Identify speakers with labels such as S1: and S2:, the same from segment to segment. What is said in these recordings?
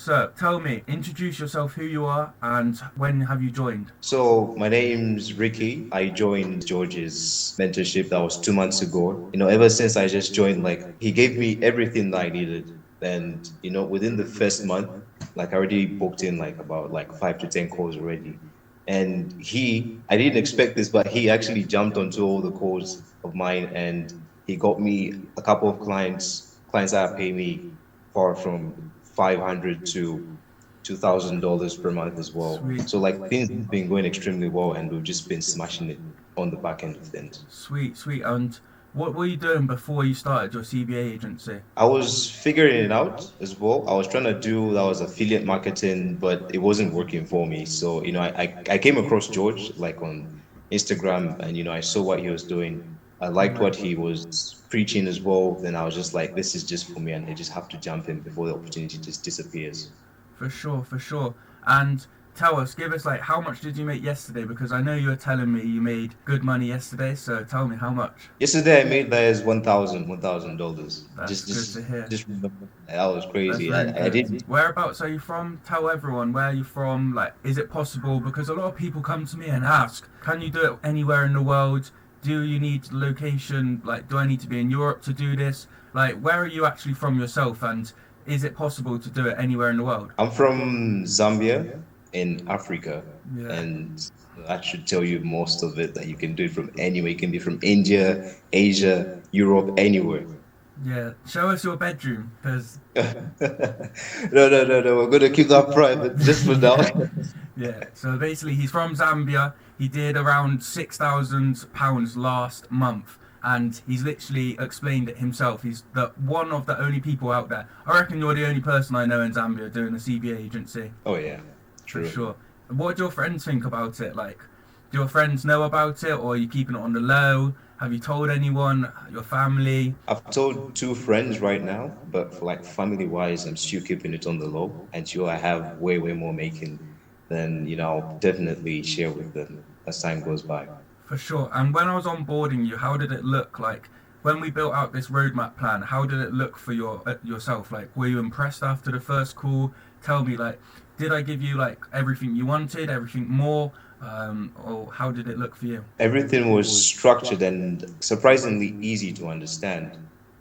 S1: So tell me, introduce yourself, who you are, and when have you joined?
S2: So my name's Ricky. I joined George's mentorship that was 2 months ago. Ever since I just joined, like he gave me everything that I needed. And within the first month, like I already booked in like about like 5 to 10 calls already. And I didn't expect this, but he actually jumped onto all the calls of mine and he got me a couple of clients that pay me far from 500 to $2,000 per month as well.
S1: Sweet.
S2: So like things have been going extremely well, and we've just been smashing it on the back end of things.
S1: Sweet, sweet. And what were you doing before you started your CBA agency?
S2: I was figuring it out as well. I was trying to do that was affiliate marketing, but it wasn't working for me. So I came across George like on Instagram, and I saw what he was doing. I liked
S1: Right.
S2: what he was preaching as well. Then I was just like, this is just for me, and I just have to jump in before the opportunity just disappears.
S1: For sure, for sure. And tell us, give us like how much did you make yesterday? Because I know you were telling me you made good money yesterday. So tell me how much.
S2: Yesterday I made that as $1,000.
S1: That's
S2: Just
S1: good
S2: just
S1: to hear.
S2: just remember that was
S1: That's
S2: crazy.
S1: really
S2: I
S1: good.
S2: didn't.
S1: Whereabouts are you from? Tell everyone where you're from. Like, is it possible? Because a lot of people come to me and ask, can you do it anywhere in the world? Do you need location? Like, do I need to be in Europe to do this? Like, where are you actually from yourself? And is it possible to do it anywhere in the world?
S2: I'm from Zambia in Africa,
S1: Yeah.
S2: and that should tell you most of it that you can do it from anywhere. You can be from India, Asia, Europe, anywhere.
S1: Yeah. Show us your bedroom, because
S2: No. We're gonna keep that private just for now.
S1: yeah, yeah. So basically, he's from Zambia. He did around £6,000 last month, and he's literally explained it himself. He's the one of the only people out there. I reckon you're the only person I know in Zambia doing a CBA agency
S2: Oh yeah,
S1: for
S2: true.
S1: sure. What do your friends think about it? Like, do your friends know about it, or are you keeping it on the low? Have you told anyone? Your family?
S2: I've told two friends right now, but for like family wise, I'm still keeping it on the low until I have way more making. Then I'll definitely share with them as time goes by.
S1: For sure. And when I was onboarding you, how did it look like? When we built out this roadmap plan, how did it look for yourself? Like, were you impressed after the first call? Tell me, like, did I give you like everything you wanted, everything more, or how did it look for you?
S2: Everything was structured and surprisingly easy to understand.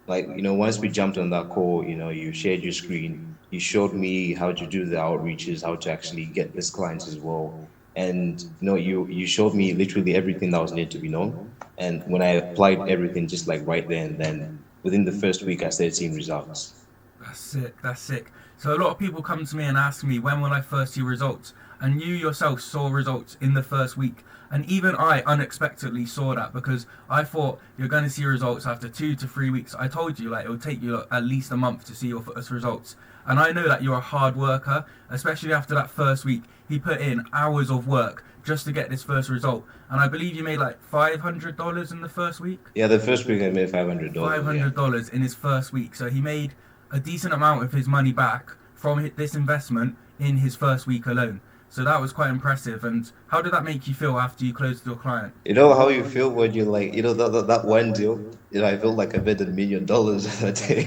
S2: Like, once we jumped on that call, you shared your screen, you showed me how to do the outreaches, how to actually get these clients as well. And you showed me literally everything that was needed to be known. And when I applied everything just like right then within the first week I started seeing results.
S1: That's sick. That's sick. So a lot of people come to me and ask me, when will I first see results? And you yourself saw results in the first week. And even I unexpectedly saw that, because I thought you're going to see results after 2 to 3 weeks. I told you like it would take you at least a month to see your first results. And I know that you're a hard worker, especially after that first week. He put in hours of work just to get this first result. And I believe you made like $500 in the first week.
S2: Yeah, the first week I made $500.
S1: five
S2: Yeah.
S1: hundred dollars in his first week. So he made a decent amount of his money back from this investment in his first week alone. So that was quite impressive. And how did that make you feel after you closed your client?
S2: You know how you feel when you like, that one deal. I felt like I made $1 million that day.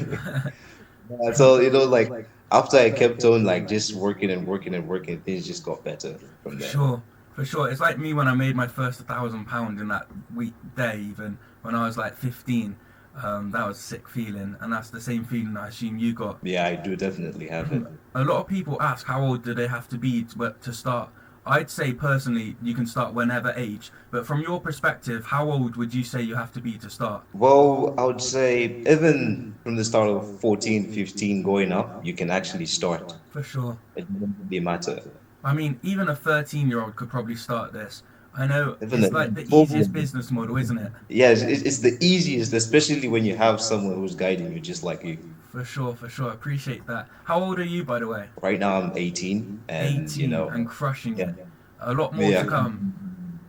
S2: So like after I kept on like just working and working and working, things just got better from
S1: For
S2: there.
S1: sure, for sure. It's like me when I made my first £1,000 in that week day, even when I was like 15. That was a sick feeling, and that's the same feeling I assume you got.
S2: Yeah, I do definitely have it.
S1: A lot of people ask how old do they have to be to start. I'd say personally you can start whenever age, but from your perspective, how old would you say you have to be to start?
S2: Well, I would say even from the start of 14, 15 going up, you can actually start.
S1: For sure.
S2: It doesn't really matter.
S1: I mean, even a 13-year-old could probably start this. I know
S2: Even
S1: it's
S2: the
S1: like the easiest
S2: full
S1: business model, isn't it?
S2: Yeah, it's the easiest, especially when you have someone who's guiding you just like you.
S1: For sure, for sure. I appreciate that. How old are you, by the way?
S2: Right now I'm 18 and
S1: 18 and crushing
S2: yeah,
S1: it. A lot more to
S2: yeah.
S1: come.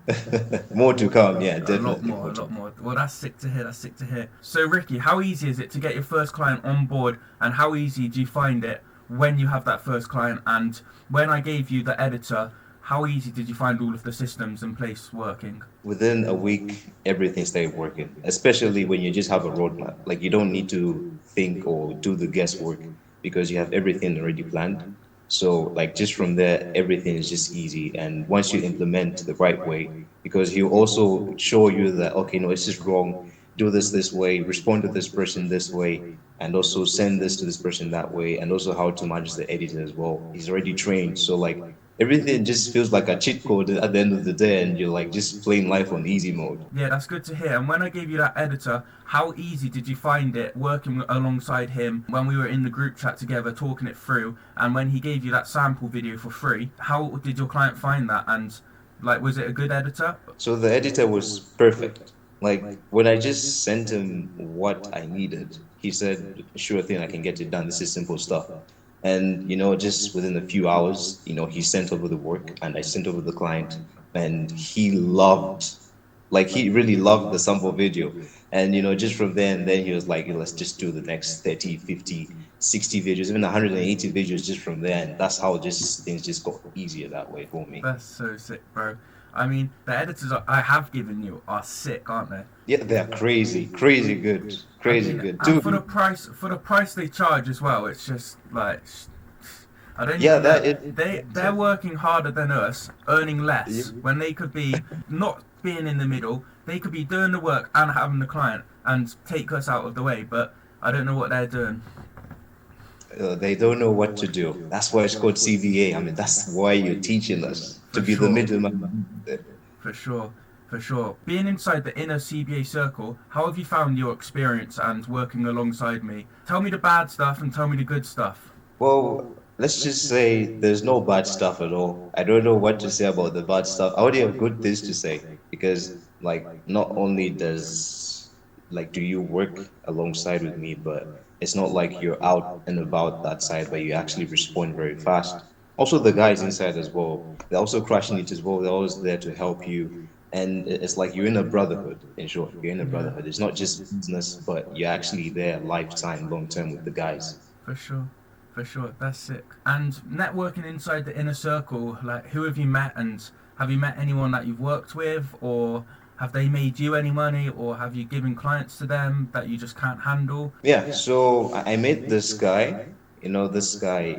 S2: More to come. Yeah,
S1: A lot
S2: definitely
S1: more,
S2: more
S1: a
S2: to
S1: lot
S2: come.
S1: more. Well, that's sick to hear. That's sick to hear. So, Ricky, how easy is it to get your first client on board, and how easy do you find it when you have that first client? And when I gave you the editor, how easy did you find all of the systems in place working?
S2: Within a week, everything started working, especially when you just have a roadmap. Like you don't need to think or do the guesswork because you have everything already planned. So like just from there, everything is just easy. And once you implement the right way, because he'll also show you that, okay, no, this is wrong. Do this way, respond to this person this way, and also send this to this person that way, and also how to manage the editing as well. He's already trained. So like everything just feels like a cheat code at the end of the day, and you're like just playing life on easy mode.
S1: Yeah, that's good to hear. And when I gave you that editor, how easy did you find it working alongside him when we were in the group chat together talking it through? And when he gave you that sample video for free, how did your client find that? And like, was it a good editor?
S2: So the editor was perfect. Like when I just sent him what I needed, he said, "Sure thing, I can get it done. This is simple stuff." And just within a few hours, he sent over the work and I sent over the client, and he loved, like he really loved the sample video. And just from there and then he was like, let's just do the next 30, 50, 60 videos, even 180 videos just from there. And that's how just things just got easier that way for me.
S1: That's so sick, bro. I mean, the editors I have given you are sick, aren't they?
S2: Yeah, they're crazy, crazy good,
S1: I
S2: crazy
S1: mean,
S2: good.
S1: and
S2: Two,
S1: for the price they charge as well, it's just like I don't
S2: yeah,
S1: even know.
S2: that is.
S1: They're working harder than us, earning
S2: Yeah,
S1: less when they could be not being in the middle. They could be doing the work and having the client and take us out of the way. But I don't know what they're doing.
S2: they don't know what to do. That's why it's called CBA. I mean, that's why you're teaching us to
S1: For
S2: be the
S1: sure,
S2: middleman.
S1: for sure, for sure. Being inside the inner CBA circle, how have you found your experience and working alongside me? Tell me the bad stuff and tell me the good stuff.
S2: Well, let's just say there's no bad stuff at all. I don't know what to say about the bad stuff. I only have good things to say because, like, not only do you work alongside with me, but it's not like you're out and about that side, but you actually respond very fast. Also, the guys inside as well, they're also crushing it as well. They're always there to help you. And it's like you're in a brotherhood, in short. You're in a
S1: Yeah,
S2: brotherhood. It's not just business, but you're actually there lifetime, long term with the guys.
S1: for sure. For sure, that's sick. And networking inside the inner circle, like who have you met and have you met anyone that you've worked with or have they made you any money or have you given clients to them that you just can't handle?
S2: Yeah, so I met this guy. This guy.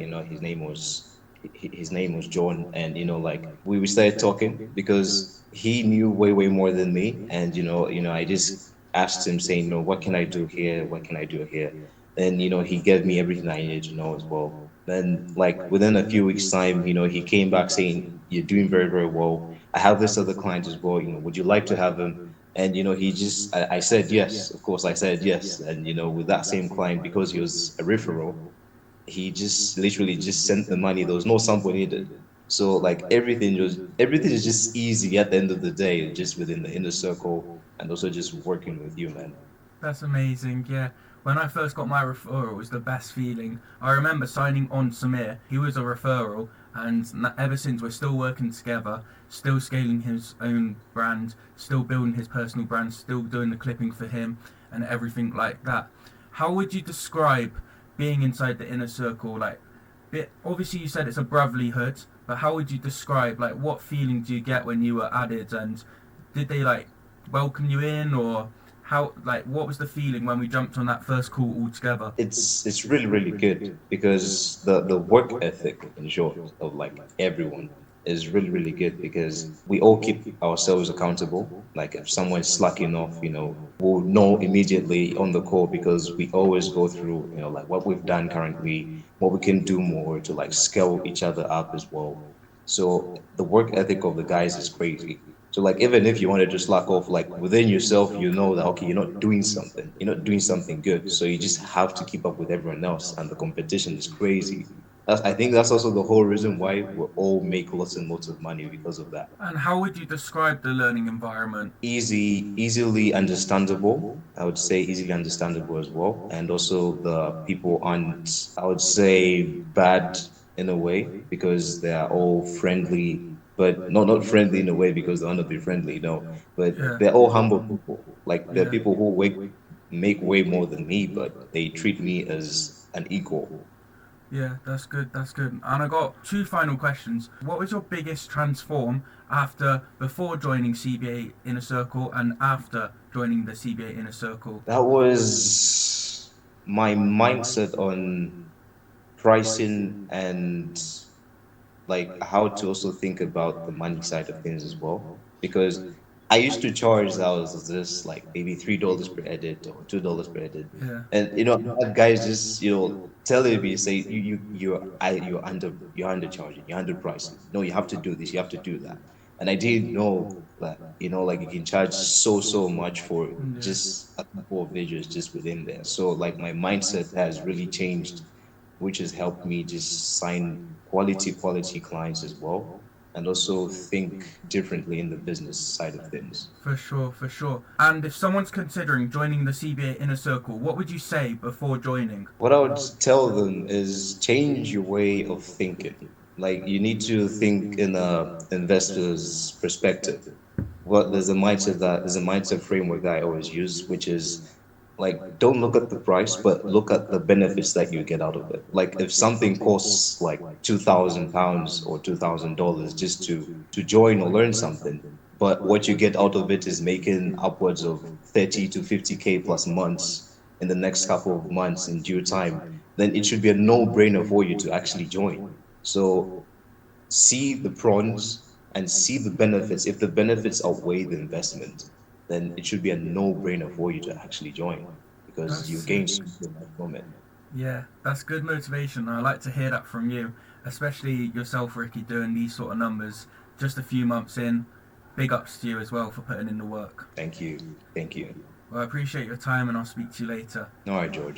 S2: His name was John, and like we started talking because he knew way way more than me, and I just asked him saying, no, what can I do here? What can I do here? And he gave me everything I needed to know as well. Then like within a few weeks time, he came back saying, you're doing very very well. I have this other client as well. Would you like to have him? And I said yes. Of course, I said yes. And with that same client, because he was a referral, he just literally just sent the money. There was no sample needed. So like everything is just easy at the end of the day, just within the inner circle, and also just working with you, man.
S1: That's amazing, yeah. When I first got my referral, it was the best feeling. I remember signing on Samir. He was a referral, and ever since we're still working together, still scaling his own brand, still building his personal brand, still doing the clipping for him, and everything like that. How would you describe being inside the inner circle? Like, obviously you said it's a brotherlyhood, but how would you describe like what feeling do you get when you were added, and did they like welcome you in or how like what was the feeling when we jumped on that first call all together?
S2: It's really really good because the work ethic, in short, of like everyone is really really good because we all keep ourselves accountable. Like if someone's slacking off, we'll know immediately on the call because we always go through like what we've done currently, what we can do more to like scale each other up as well. So the work ethic of the guys is crazy. So like even if you wanted to slack off, like within yourself, you know that okay, you're not doing something good. So you just have to keep up with everyone else, and the competition is crazy. I think that's also the whole reason why we all make lots and lots of money because of that.
S1: And how would you describe the learning environment?
S2: Easily understandable. I would say easily understandable as well. And also the people aren't, I would say, bad in a way because they are all friendly, but not friendly in a way because they want to be friendly, no. But
S1: Yeah,
S2: they're all humble people. Like they're
S1: yeah.
S2: people who make way more than me, but they treat me as an equal.
S1: Yeah, that's good. That's good. And I got two final questions. What was your biggest transform before joining CBA Inner Circle and after joining the CBA Inner Circle?
S2: That was my mindset on pricing and like how to also think about the money side of things as well. Because I used to charge I was just like maybe $3 per edit or $2 per edit.
S1: Yeah.
S2: And I had guys just, telling me say you're undercharging, you're underpricing. No, you have to do this, you have to do that. And I didn't know that, like you can charge so much for
S1: Yeah.
S2: just a couple of videos just within there. So like my mindset has really changed, which has helped me just sign quality clients as well, and also think differently in the business side of things.
S1: For sure, for sure. And if someone's considering joining the CBA inner circle, what would you say before joining?
S2: What I would tell them is change your way of thinking. Like you need to think in a investor's perspective. There's a mindset framework that I always use, which is like don't look at the price, but look at the benefits that you get out of it. Like if something costs like £2,000 or $2,000 just to join or learn something, but what you get out of it is making upwards of 30 to 50K plus months in the next couple of months in due time, then it should be a no-brainer for you to actually join. So see the pros and see the benefits. If the benefits outweigh the investment, then it should be a no-brainer for you to actually join because
S1: That's
S2: you
S1: sick.
S2: gain so much from it.
S1: Yeah, that's good motivation. I like to hear that from you, especially yourself, Ricky, doing these sort of numbers just a few months in. Big ups to you as well for putting in the work.
S2: Thank you. Thank you.
S1: Well, I appreciate your time and I'll speak to you later.
S2: All right, George.